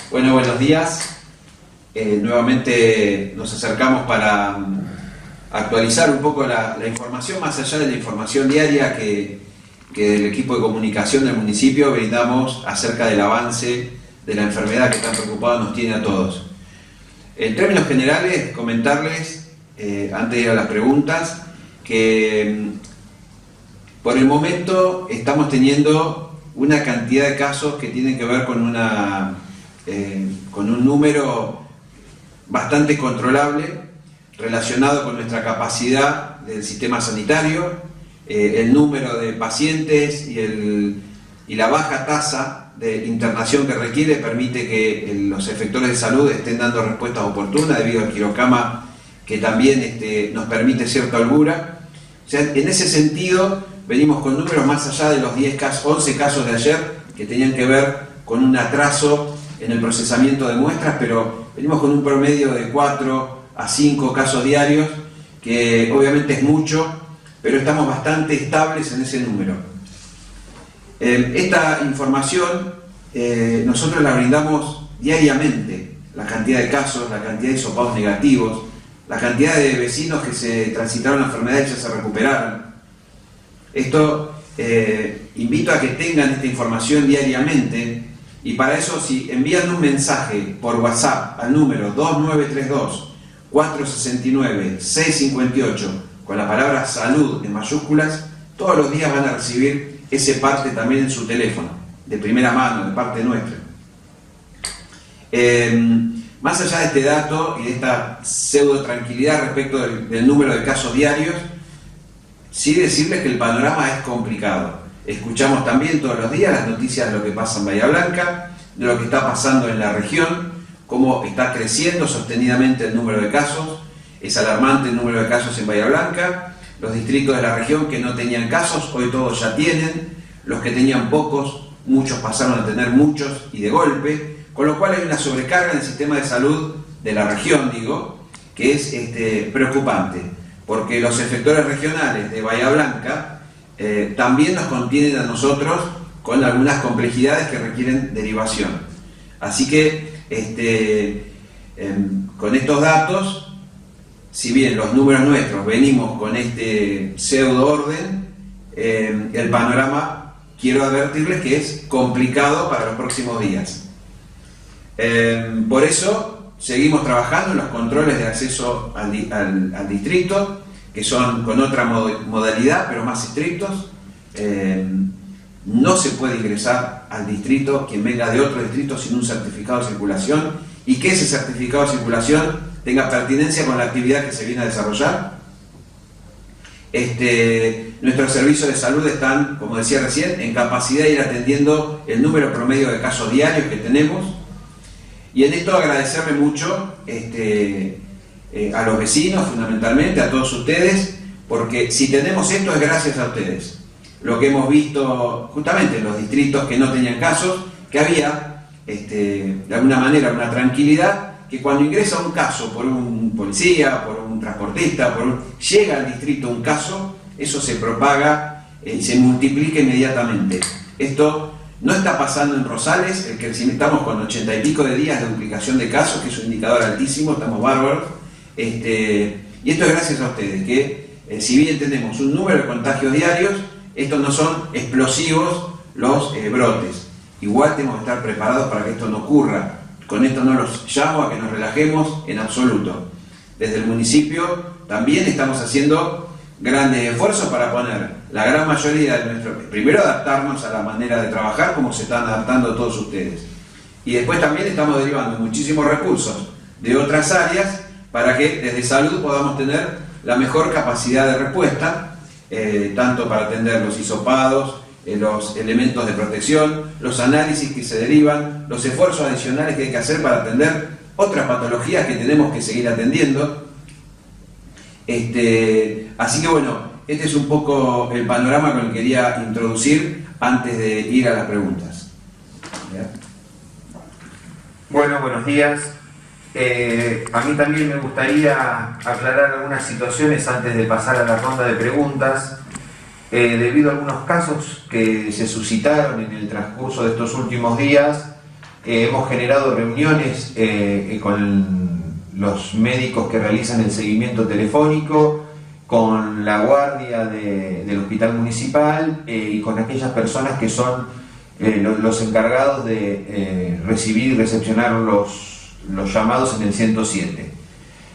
Bueno, buenos días. Nuevamente nos acercamos para actualizar un poco la información, más allá de la información diaria que del equipo de comunicación del municipio brindamos acerca del avance de la enfermedad que tan preocupados nos tiene a todos. En términos generales, comentarles, antes de ir a las preguntas, que por el momento estamos teniendo una cantidad de casos que tienen que ver con un número bastante controlable relacionado con nuestra capacidad del sistema sanitario, el número de pacientes y la baja tasa de internación que requiere permite que los efectores de salud estén dando respuestas oportunas debido al quirocama que también nos permite cierta holgura. O sea, en ese sentido venimos con números más allá de los 11 casos de ayer que tenían que ver con un atraso en el procesamiento de muestras, pero venimos con un promedio de 4 a 5 casos diarios, que obviamente es mucho, pero estamos bastante estables en ese número. Esta información nosotros la brindamos diariamente, la cantidad de casos, la cantidad de hisopados negativos, la cantidad de vecinos que se transitaron la enfermedad y ya se recuperaron. Esto invito a que tengan esta información diariamente. Y para eso, si envían un mensaje por WhatsApp al número 2932-469-658 con la palabra salud en mayúsculas, todos los días van a recibir ese parte también en su teléfono, de primera mano, de parte nuestra. Más allá de este dato y de esta pseudo tranquilidad respecto del número de casos diarios, sí decirles que el panorama es complicado. Escuchamos también todos los días las noticias de lo que pasa en Bahía Blanca, de lo que está pasando en la región, cómo está creciendo sostenidamente el número de casos. Es alarmante el número de casos en Bahía Blanca. Los distritos de la región que no tenían casos, hoy todos ya tienen. Los que tenían pocos, muchos pasaron a tener muchos y de golpe, con lo cual hay una sobrecarga en el sistema de salud de la región, que es preocupante, porque los efectores regionales de Bahía Blanca también nos contienen a nosotros con algunas complejidades que requieren derivación. Así que con estos datos, si bien los números nuestros venimos con este pseudo orden, el panorama, quiero advertirles que es complicado para los próximos días. Por eso seguimos trabajando en los controles de acceso al distrito, que son con otra modalidad, pero más estrictos. No se puede ingresar al distrito quien venga de otro distrito sin un certificado de circulación y que ese certificado de circulación tenga pertinencia con la actividad que se viene a desarrollar. Nuestros servicios de salud están, como decía recién, en capacidad de ir atendiendo el número promedio de casos diarios que tenemos. Y en esto agradecerle mucho a los vecinos, fundamentalmente, a todos ustedes, porque si tenemos esto es gracias a ustedes. Lo que hemos visto justamente en los distritos que no tenían casos, que había, de alguna manera, una tranquilidad, que cuando ingresa un caso por un policía, por un transportista, llega al distrito un caso, eso se propaga y se multiplica inmediatamente. Esto no está pasando en Rosales, el crecimiento, estamos con 80 y pico de días de duplicación de casos, que es un indicador altísimo, estamos bárbaros. Y esto es gracias a ustedes, que si bien tenemos un número de contagios diarios, estos no son explosivos los brotes. Igual tenemos que estar preparados para que esto no ocurra. Con esto no los llamo a que nos relajemos en absoluto. Desde el municipio también estamos haciendo grandes esfuerzos para poner la gran mayoría de primero adaptarnos a la manera de trabajar como se están adaptando todos ustedes. Y después también estamos derivando muchísimos recursos de otras áreas para que desde salud podamos tener la mejor capacidad de respuesta, tanto para atender los hisopados, los elementos de protección, los análisis que se derivan, los esfuerzos adicionales que hay que hacer para atender otras patologías que tenemos que seguir atendiendo. Así que bueno, este es un poco el panorama con el que quería introducir antes de ir a las preguntas. Bueno, buenos días. A mí también me gustaría aclarar algunas situaciones antes de pasar a la ronda de preguntas. Debido a algunos casos que se suscitaron en el transcurso de estos últimos días, hemos generado reuniones con los médicos que realizan el seguimiento telefónico, con la guardia del hospital municipal y con aquellas personas que son los encargados de recibir y recepcionar los llamados en el 107.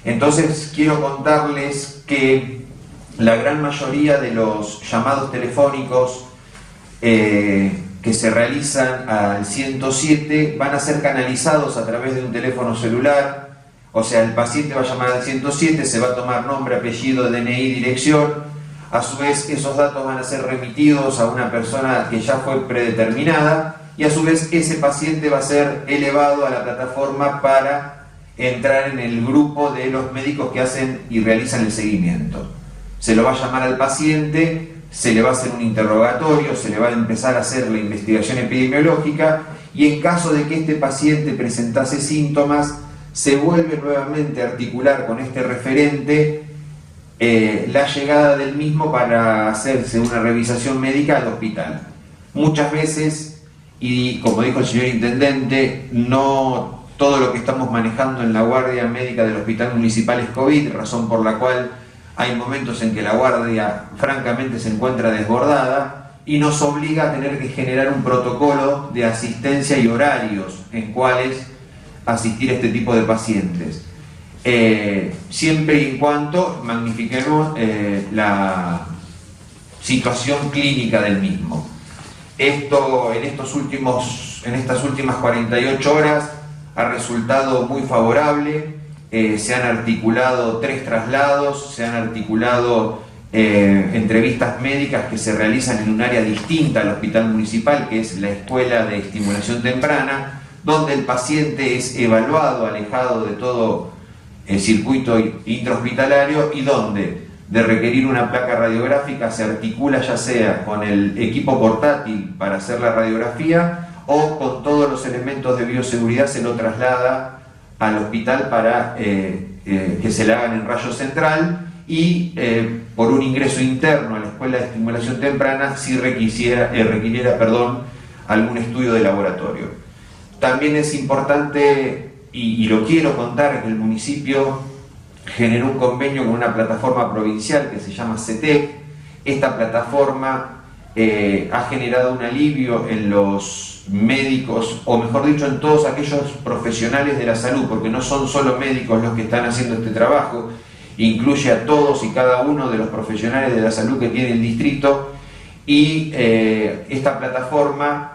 Entonces quiero contarles que la gran mayoría de los llamados telefónicos que se realizan al 107 van a ser canalizados a través de un teléfono celular. O sea, el paciente va a llamar al 107, se va a tomar nombre, apellido, DNI, dirección. A su vez, esos datos van a ser remitidos a una persona que ya fue predeterminada y a su vez ese paciente va a ser elevado a la plataforma para entrar en el grupo de los médicos que hacen y realizan el seguimiento. Se lo va a llamar al paciente, se le va a hacer un interrogatorio, se le va a empezar a hacer la investigación epidemiológica y en caso de que este paciente presentase síntomas, se vuelve nuevamente a articular con este referente la llegada del mismo para hacerse una revisación médica al hospital. Muchas veces, y como dijo el señor intendente, no todo lo que estamos manejando en la guardia médica del hospital municipal es COVID, razón por la cual hay momentos en que la guardia francamente se encuentra desbordada y nos obliga a tener que generar un protocolo de asistencia y horarios en cuales asistir a este tipo de pacientes, siempre y en cuando magnifiquemos la situación clínica del mismo. Esto en estas últimas 48 horas ha resultado muy favorable. Se han articulado 3 traslados, se han articulado entrevistas médicas que se realizan en un área distinta al hospital municipal, que es la Escuela de Estimulación Temprana, donde el paciente es evaluado, alejado de todo el circuito intrahospitalario y donde, de requerir una placa radiográfica, se articula ya sea con el equipo portátil para hacer la radiografía o con todos los elementos de bioseguridad se lo traslada al hospital para que se le hagan en rayo central y por un ingreso interno a la Escuela de Estimulación Temprana si requiriera algún estudio de laboratorio. También es importante, y lo quiero contar, que el municipio generó un convenio con una plataforma provincial que se llama CETEC. Esta plataforma ha generado un alivio en los médicos, o mejor dicho, en todos aquellos profesionales de la salud, porque no son solo médicos los que están haciendo este trabajo, incluye a todos y cada uno de los profesionales de la salud que tiene el distrito, y esta plataforma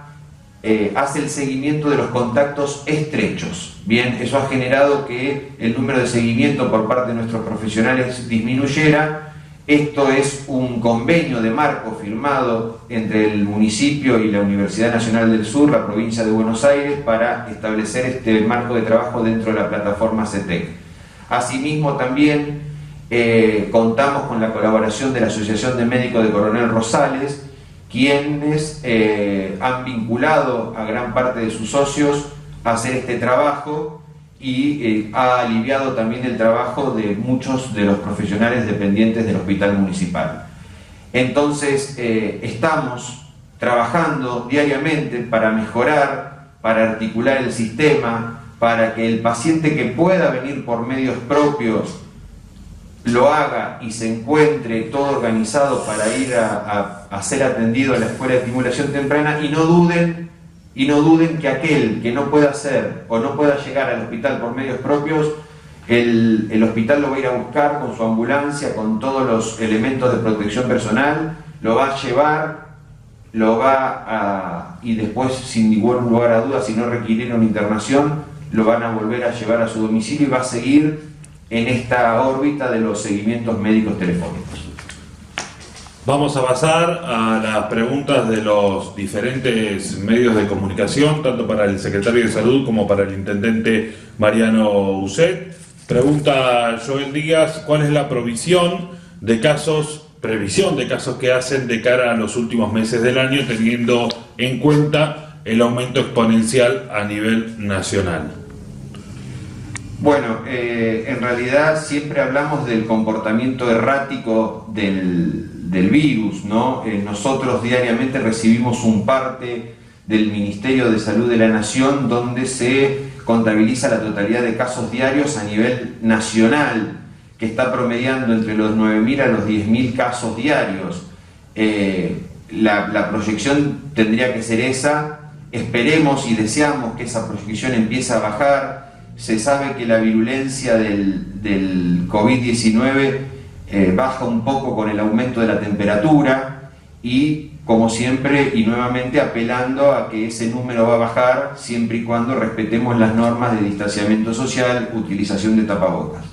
hace el seguimiento de los contactos estrechos. Bien, eso ha generado que el número de seguimiento por parte de nuestros profesionales disminuyera. Esto es un convenio de marco firmado entre el municipio y la Universidad Nacional del Sur, la provincia de Buenos Aires, para establecer este marco de trabajo dentro de la plataforma CETEC. Asimismo, también contamos con la colaboración de la Asociación de Médicos de Coronel Rosales, quienes han vinculado a gran parte de sus socios a hacer este trabajo y ha aliviado también el trabajo de muchos de los profesionales dependientes del hospital municipal. Entonces estamos trabajando diariamente para mejorar, para articular el sistema, para que el paciente que pueda venir por medios propios lo haga y se encuentre todo organizado para ir a ser atendido a la Escuela de Estimulación Temprana y no duden que aquel que no pueda hacer o no pueda llegar al hospital por medios propios, el hospital lo va a ir a buscar con su ambulancia, con todos los elementos de protección personal, lo va a llevar, y después, sin ningún lugar a dudas, si no requiriera una internación, lo van a volver a llevar a su domicilio y va a seguir en esta órbita de los seguimientos médicos telefónicos. Vamos a pasar a las preguntas de los diferentes medios de comunicación, tanto para el secretario de Salud como para el intendente Mariano Uset. Pregunta Joel Díaz, ¿cuál es la previsión de casos que hacen de cara a los últimos meses del año, teniendo en cuenta el aumento exponencial a nivel nacional? Bueno, en realidad siempre hablamos del comportamiento errático del virus, ¿no? Nosotros diariamente recibimos un parte del Ministerio de Salud de la Nación, donde se contabiliza la totalidad de casos diarios a nivel nacional, que está promediando entre los 9.000 a los 10.000 casos diarios. La proyección tendría que ser esa. Esperemos y deseamos que esa proyección empiece a bajar. Se sabe que la virulencia del COVID-19 baja un poco con el aumento de la temperatura y, como siempre y nuevamente, apelando a que ese número va a bajar siempre y cuando respetemos las normas de distanciamiento social, utilización de tapabocas.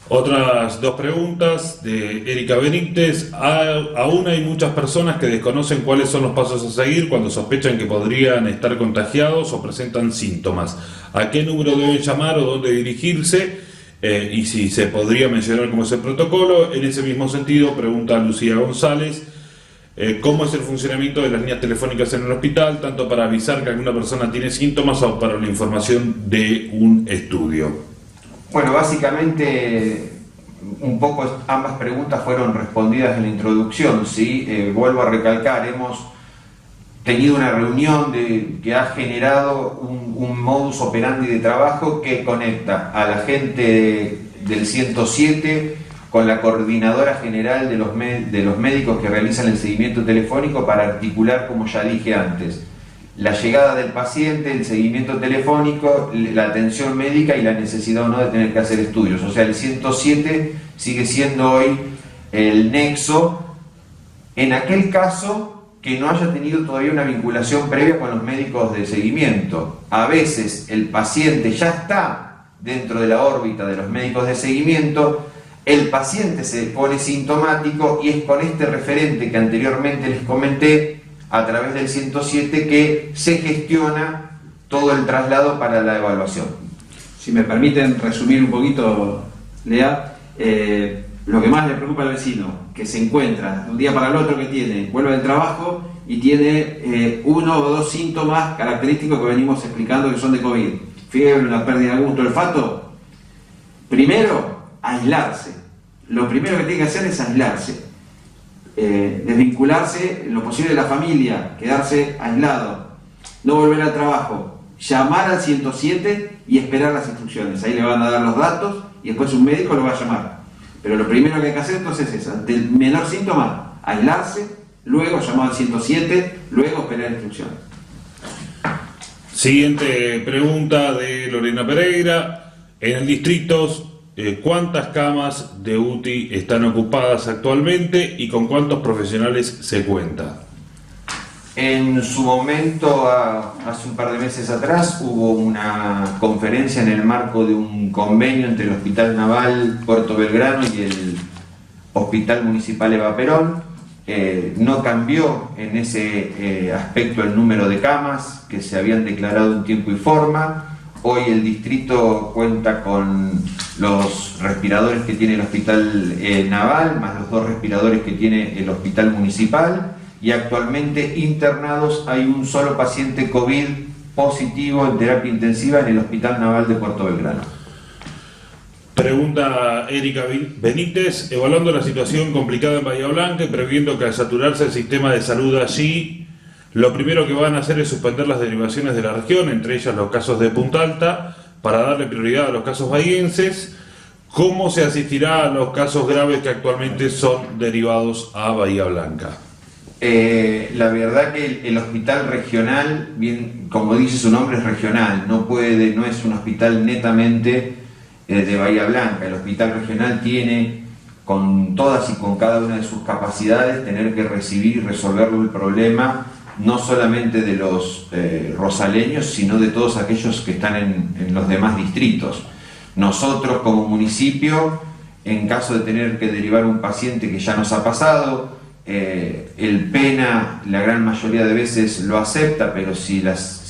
Otras dos preguntas de Erika Benítez. Aún hay muchas personas que desconocen cuáles son los pasos a seguir cuando sospechan que podrían estar contagiados o presentan síntomas. ¿A qué número deben llamar o dónde dirigirse? Y si se podría mencionar cómo es el protocolo. En ese mismo sentido, pregunta Lucía González, ¿cómo es el funcionamiento de las líneas telefónicas en el hospital, tanto para avisar que alguna persona tiene síntomas o para la información de un estudio? Bueno, básicamente un poco ambas preguntas fueron respondidas en la introducción, ¿sí? Vuelvo a recalcar, hemos tenido una reunión que ha generado un modus operandi de trabajo que conecta a la gente del 107 con la coordinadora general de los médicos que realizan el seguimiento telefónico para articular, como ya dije antes, la llegada del paciente, el seguimiento telefónico, la atención médica y la necesidad o no de tener que hacer estudios. O sea, el 107 sigue siendo hoy el nexo en aquel caso que no haya tenido todavía una vinculación previa con los médicos de seguimiento. A veces el paciente ya está dentro de la órbita de los médicos de seguimiento, el paciente se pone sintomático y es con este referente que anteriormente les comenté, a través del 107, que se gestiona todo el traslado para la evaluación. Si me permiten resumir un poquito, Lea, lo que más le preocupa al vecino, que se encuentra de un día para el otro, que vuelve del trabajo y tiene uno o dos síntomas característicos que venimos explicando que son de COVID. Fiebre, una pérdida de gusto, olfato. Primero, aislarse. Lo primero que tiene que hacer es aislarse. Desvincularse en lo posible de la familia, quedarse aislado, no volver al trabajo, llamar al 107 y esperar las instrucciones. Ahí le van a dar los datos y después un médico lo va a llamar. Pero lo primero que hay que hacer entonces es, ante el menor síntoma, aislarse, luego llamar al 107, luego esperar instrucciones. Siguiente pregunta de Lorena Pereira. En el distrito, ¿cuántas camas de UTI están ocupadas actualmente y con cuántos profesionales se cuenta? En su momento, hace un par de meses atrás, hubo una conferencia en el marco de un convenio entre el Hospital Naval Puerto Belgrano y el Hospital Municipal Eva Perón. No cambió en ese aspecto el número de camas que se habían declarado en tiempo y forma. Hoy el distrito cuenta con los respiradores que tiene el Hospital Naval, más los 2 respiradores que tiene el Hospital Municipal, y actualmente internados hay un solo paciente COVID positivo en terapia intensiva en el Hospital Naval de Puerto Belgrano. Pregunta Erika Benítez, evaluando la situación complicada en Bahía Blanca y previendo que al saturarse el sistema de salud allí, lo primero que van a hacer es suspender las derivaciones de la región, entre ellas los casos de Punta Alta, para darle prioridad a los casos bahienses. ¿Cómo se asistirá a los casos graves que actualmente son derivados a Bahía Blanca? La verdad que el hospital regional, bien, como dice su nombre, es regional, no es un hospital netamente de Bahía Blanca. El hospital regional tiene, con todas y con cada una de sus capacidades, tener que recibir y resolver el problema no solamente de los rosaleños, sino de todos aquellos que están en los demás distritos. Nosotros como municipio, en caso de tener que derivar un paciente, que ya nos ha pasado, el PENA la gran mayoría de veces lo acepta, pero si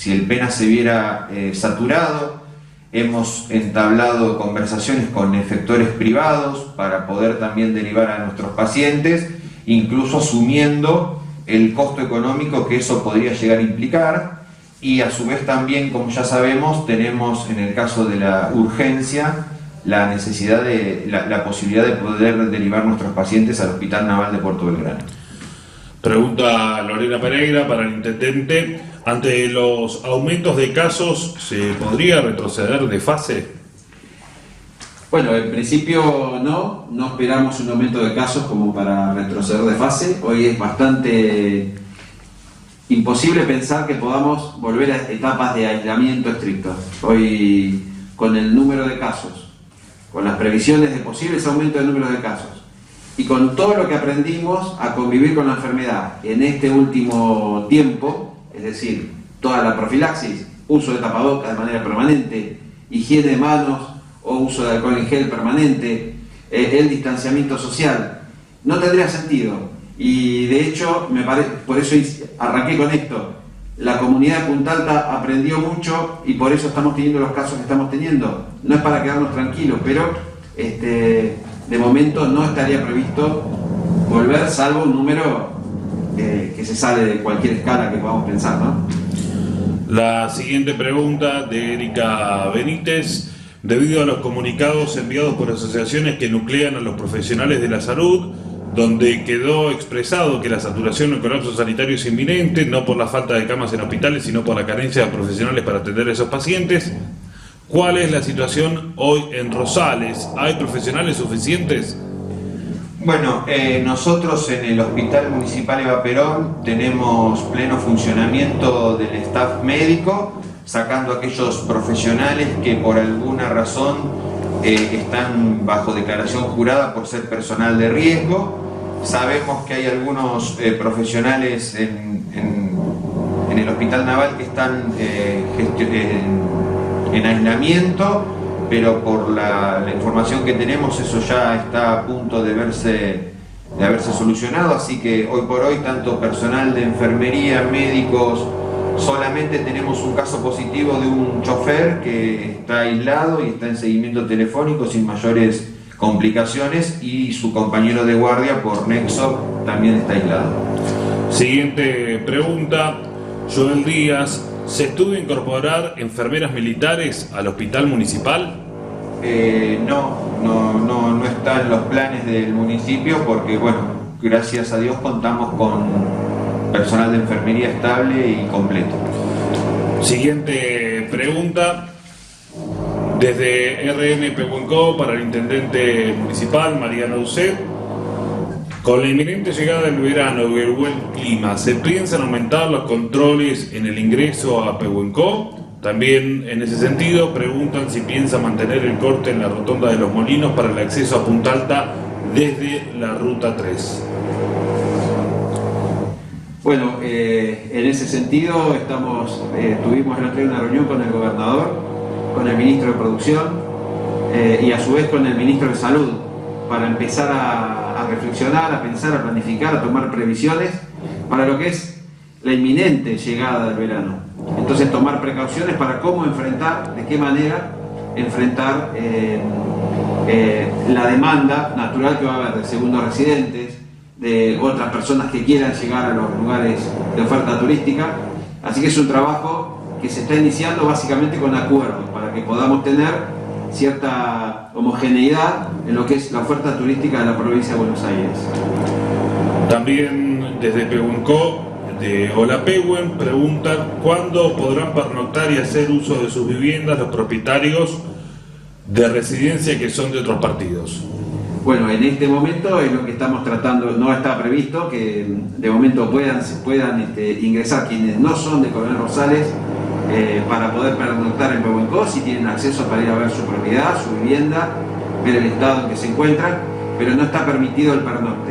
el PENA se viera saturado, hemos entablado conversaciones con efectores privados para poder también derivar a nuestros pacientes, incluso asumiendo el costo económico que eso podría llegar a implicar, y a su vez también, como ya sabemos, tenemos en el caso de la urgencia la necesidad la posibilidad de poder derivar nuestros pacientes al Hospital Naval de Puerto Belgrano. Pregunta Lorena Pereira para el intendente. Ante los aumentos de casos, ¿se podría retroceder de fase? Bueno, en principio no esperamos un aumento de casos como para retroceder de fase. Hoy es bastante imposible pensar que podamos volver a etapas de aislamiento estricto. Hoy, con el número de casos, con las previsiones de posibles aumentos del número de casos y con todo lo que aprendimos a convivir con la enfermedad en este último tiempo, es decir, toda la profilaxis, uso de tapabocas de manera permanente, higiene de manos o uso de alcohol en gel permanente, el distanciamiento social, no tendría sentido. Y de hecho, por eso arranqué con esto. La comunidad de Punta Alta aprendió mucho y por eso estamos teniendo los casos que estamos teniendo. No es para quedarnos tranquilos, pero de momento no estaría previsto volver, salvo un número que se sale de cualquier escala que podamos pensar, ¿no? La siguiente pregunta de Erika Benítez. Debido a los comunicados enviados por asociaciones que nuclean a los profesionales de la salud, donde quedó expresado que la saturación o el colapso sanitario es inminente, no por la falta de camas en hospitales, sino por la carencia de profesionales para atender a esos pacientes, ¿cuál es la situación hoy en Rosales? ¿Hay profesionales suficientes? Bueno, nosotros en el Hospital Municipal Eva Perón tenemos pleno funcionamiento del staff médico, sacando a aquellos profesionales que por alguna razón están bajo declaración jurada por ser personal de riesgo. Sabemos que hay algunos profesionales en el Hospital Naval que están en aislamiento, pero por la información que tenemos eso ya está a punto de haberse solucionado, así que hoy por hoy tanto personal de enfermería, médicos, solamente tenemos un caso positivo de un chofer que está aislado y está en seguimiento telefónico sin mayores complicaciones, y su compañero de guardia por nexo también está aislado. Siguiente pregunta, Joel Díaz. ¿Se estudia incorporar enfermeras militares al hospital municipal? No está en los planes del municipio porque, bueno, gracias a Dios contamos con personal de enfermería estable y completo. Siguiente pregunta, desde RN Pehuenco para el intendente municipal Mariano Uset. Con la inminente llegada del verano y el buen clima, ¿se piensan aumentar los controles en el ingreso a Pehuenco? También en ese sentido preguntan si piensa mantener el corte en la rotonda de Los Molinos para el acceso a Punta Alta desde la Ruta 3. Bueno, en ese sentido tuvimos el otro día una reunión con el gobernador, con el ministro de Producción y a su vez con el ministro de Salud para empezar a reflexionar, a pensar, a planificar, a tomar previsiones para lo que es la inminente llegada del verano. Entonces tomar precauciones para cómo enfrentar, de qué manera enfrentar la demanda natural que va a haber de segundos residentes, de otras personas que quieran llegar a los lugares de oferta turística. Así que es un trabajo que se está iniciando básicamente con acuerdos para que podamos tener cierta homogeneidad en lo que es la oferta turística de la provincia de Buenos Aires. También desde Pehuenco, de Hola Pehuen, preguntan ¿cuándo podrán pernoctar y hacer uso de sus viviendas los propietarios de residencia que son de otros partidos? Bueno, en este momento es lo que estamos tratando, no está previsto que de momento puedan ingresar quienes no son de Coronel Rosales para poder pernoctar en Pehuenco, si tienen acceso para ir a ver su propiedad, su vivienda, ver el estado en que se encuentran, pero no está permitido el pernocte.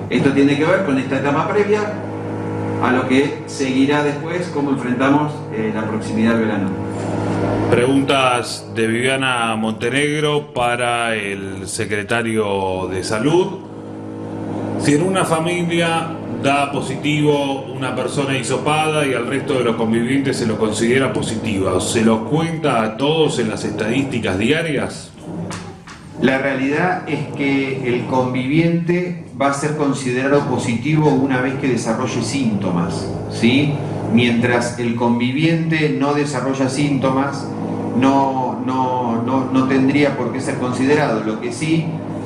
Esto tiene que ver con esta etapa previa a lo que seguirá después, cómo enfrentamos la proximidad del verano. Preguntas de Viviana Montenegro para el secretario de Salud. Si en una familia da positivo una persona hisopada y al resto de los convivientes se lo considera positiva, ¿se los cuenta a todos en las estadísticas diarias? La realidad es que el conviviente va a ser considerado positivo una vez que desarrolle síntomas, ¿sí? Mientras el conviviente no desarrolla síntomas, no tendría por qué ser considerado. Lo que sí,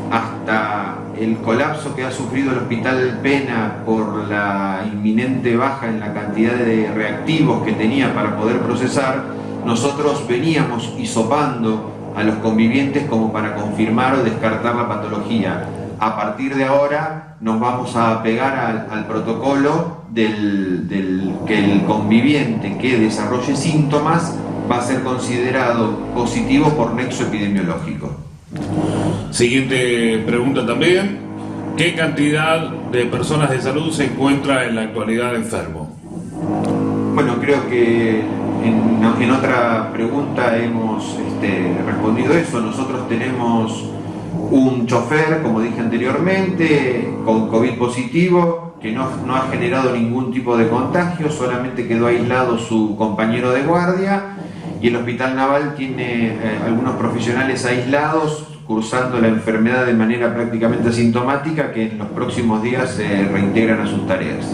hasta el colapso que ha sufrido el Hospital Pena por la inminente baja en la cantidad de reactivos que tenía para poder procesar, nosotros veníamos hisopando a los convivientes como para confirmar o descartar la patología. A partir de ahora nos vamos a pegar al protocolo del que el conviviente que desarrolle síntomas va a ser considerado positivo por nexo epidemiológico. Siguiente pregunta también. ¿Qué cantidad de personas de salud se encuentra en la actualidad enfermo? Bueno, creo que en otra pregunta hemos respondido eso. Nosotros tenemos un chofer, como dije anteriormente, con COVID positivo, que no ha generado ningún tipo de contagio, solamente quedó aislado su compañero de guardia, y el Hospital Naval tiene algunos profesionales aislados cursando la enfermedad de manera prácticamente asintomática, que en los próximos días se reintegran a sus tareas.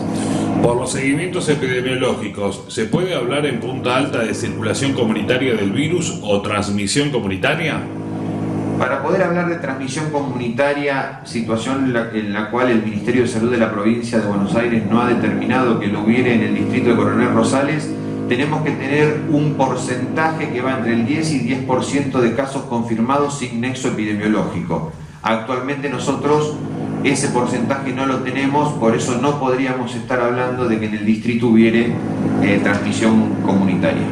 Por los seguimientos epidemiológicos, ¿se puede hablar en Punta Alta de circulación comunitaria del virus o transmisión comunitaria? Para poder hablar de transmisión comunitaria, situación en la cual el Ministerio de Salud de la provincia de Buenos Aires no ha determinado que lo hubiere en el distrito de Coronel Rosales, tenemos que tener un porcentaje que va entre el 10 y 10% de casos confirmados sin nexo epidemiológico. Actualmente nosotros ese porcentaje no lo tenemos, por eso no podríamos estar hablando de que en el distrito hubiere transmisión comunitaria.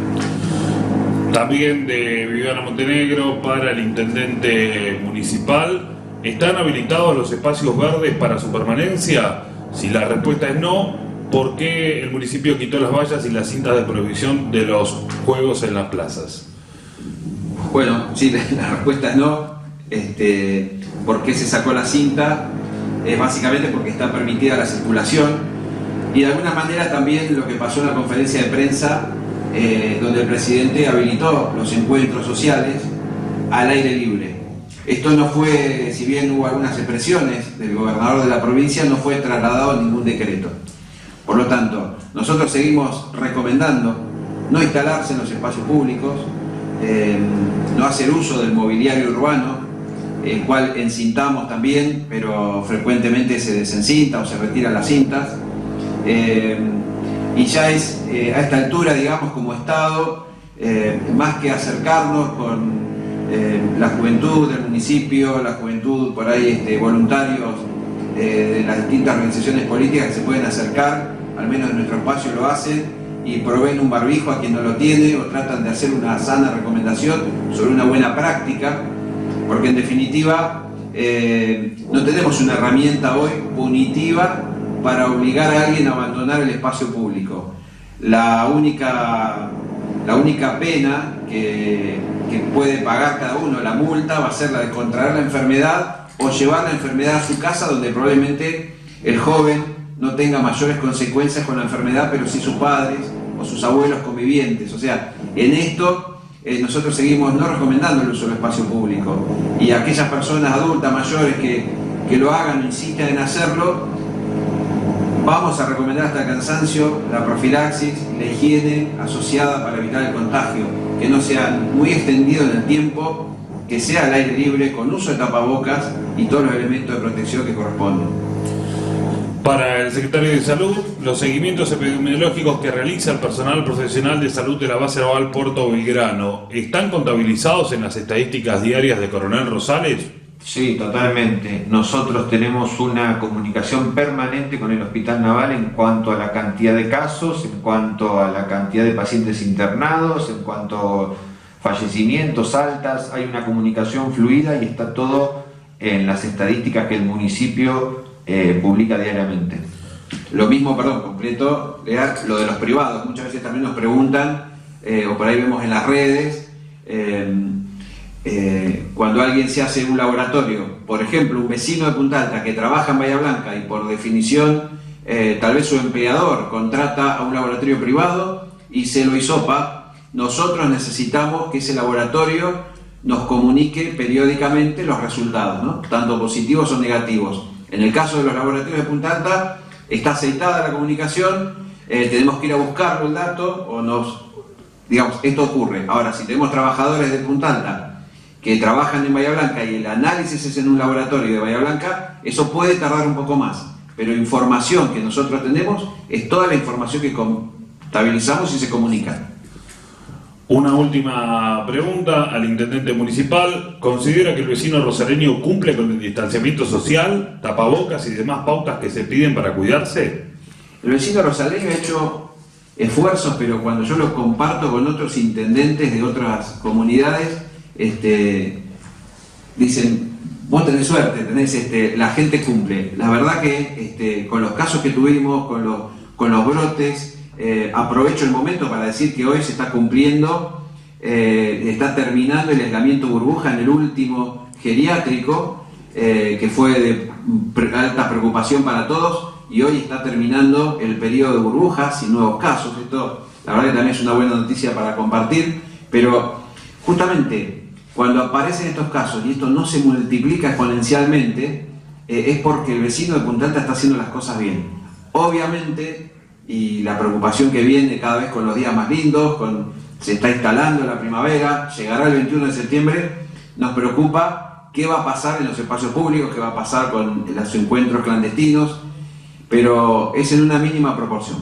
También de Viviana Montenegro para el intendente municipal. ¿Están habilitados los espacios verdes para su permanencia? Si la respuesta es no, ¿por qué el municipio quitó las vallas y las cintas de prohibición de los juegos en las plazas? Bueno, sí, la respuesta es no. ¿Por qué se sacó la cinta? Básicamente porque está permitida la circulación, y de alguna manera también lo que pasó en la conferencia de prensa, donde el presidente habilitó los encuentros sociales al aire libre. Esto no fue, si bien hubo algunas expresiones del gobernador de la provincia, no fue trasladado en ningún decreto. Por lo tanto, nosotros seguimos recomendando no instalarse en los espacios públicos, no hacer uso del mobiliario urbano, el cual encintamos también, pero frecuentemente se desencinta o se retiran las cintas. Y ya es a esta altura, digamos, como Estado, más que acercarnos con la juventud del municipio, la juventud por ahí, voluntarios de las distintas organizaciones políticas que se pueden acercar, al menos en nuestro espacio lo hacen, y proveen un barbijo a quien no lo tiene, o tratan de hacer una sana recomendación sobre una buena práctica, porque en definitiva no tenemos una herramienta hoy punitiva para obligar a alguien a abandonar el espacio público. La única pena que puede pagar cada uno, la multa, va a ser la de contraer la enfermedad o llevar la enfermedad a su casa, donde probablemente el joven no tenga mayores consecuencias con la enfermedad, pero sí sus padres o sus abuelos convivientes. O sea, en esto nosotros seguimos no recomendando el uso del espacio público, y aquellas personas adultas mayores que lo hagan o insistan en hacerlo, vamos a recomendar hasta el cansancio la profilaxis, la higiene asociada para evitar el contagio, que no sea muy extendido en el tiempo, que sea al aire libre, con uso de tapabocas y todos los elementos de protección que corresponden. Para el secretario de Salud, los seguimientos epidemiológicos que realiza el personal profesional de salud de la base naval Puerto Belgrano, ¿están contabilizados en las estadísticas diarias de Coronel Rosales? Sí, totalmente. Nosotros tenemos una comunicación permanente con el Hospital Naval en cuanto a la cantidad de casos, en cuanto a la cantidad de pacientes internados, en cuanto a fallecimientos, altas. Hay una comunicación fluida y está todo en las estadísticas que el municipio publica diariamente. Lo mismo, completo, lo de los privados. Muchas veces también nos preguntan, o por ahí vemos en las redes, cuando alguien se hace un laboratorio, por ejemplo, un vecino de Punta Alta que trabaja en Bahía Blanca y por definición tal vez su empleador contrata a un laboratorio privado y se lo hisopa, nosotros necesitamos que ese laboratorio nos comunique periódicamente los resultados, ¿no? Tanto positivos o negativos. En el caso de los laboratorios de Punta Alta está aceitada la comunicación, tenemos que ir a buscarlo el dato, o esto ocurre. Ahora, si tenemos trabajadores de Punta Alta que trabajan en Bahía Blanca y el análisis es en un laboratorio de Bahía Blanca, eso puede tardar un poco más. Pero información que nosotros tenemos es toda la información que contabilizamos y se comunica. Una última pregunta al intendente municipal. ¿Considera que el vecino rosareño cumple con el distanciamiento social, tapabocas y demás pautas que se piden para cuidarse? El vecino rosaleño ha hecho esfuerzos, pero cuando yo los comparto con otros intendentes de otras comunidades, dicen, vos tenés suerte, la gente cumple. La verdad que con los casos que tuvimos, con los brotes, aprovecho el momento para decir que hoy se está cumpliendo, está terminando el aislamiento burbuja en el último geriátrico, que fue de alta preocupación para todos, y hoy está terminando el periodo de burbujas y nuevos casos. Esto, la verdad que también es una buena noticia para compartir, pero justamente cuando aparecen estos casos y esto no se multiplica exponencialmente, es porque el vecino de Punta Alta está haciendo las cosas bien. Obviamente, y la preocupación que viene cada vez con los días más lindos, se está instalando la primavera, llegará el 21 de septiembre, nos preocupa qué va a pasar en los espacios públicos, qué va a pasar con los encuentros clandestinos, pero es en una mínima proporción.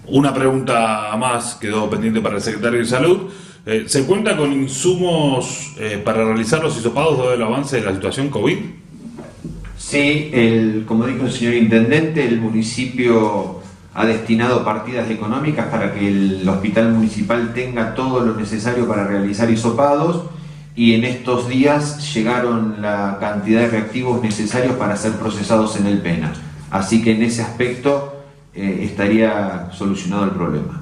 Una pregunta más quedó pendiente para el secretario de Salud. ¿Se cuenta con insumos para realizar los hisopados dado el avance de la situación COVID? Sí, como dijo el señor intendente, el municipio ha destinado partidas económicas para que el hospital municipal tenga todo lo necesario para realizar hisopados, y en estos días llegaron la cantidad de reactivos necesarios para ser procesados en el PENA. Así que en ese aspecto estaría solucionado el problema.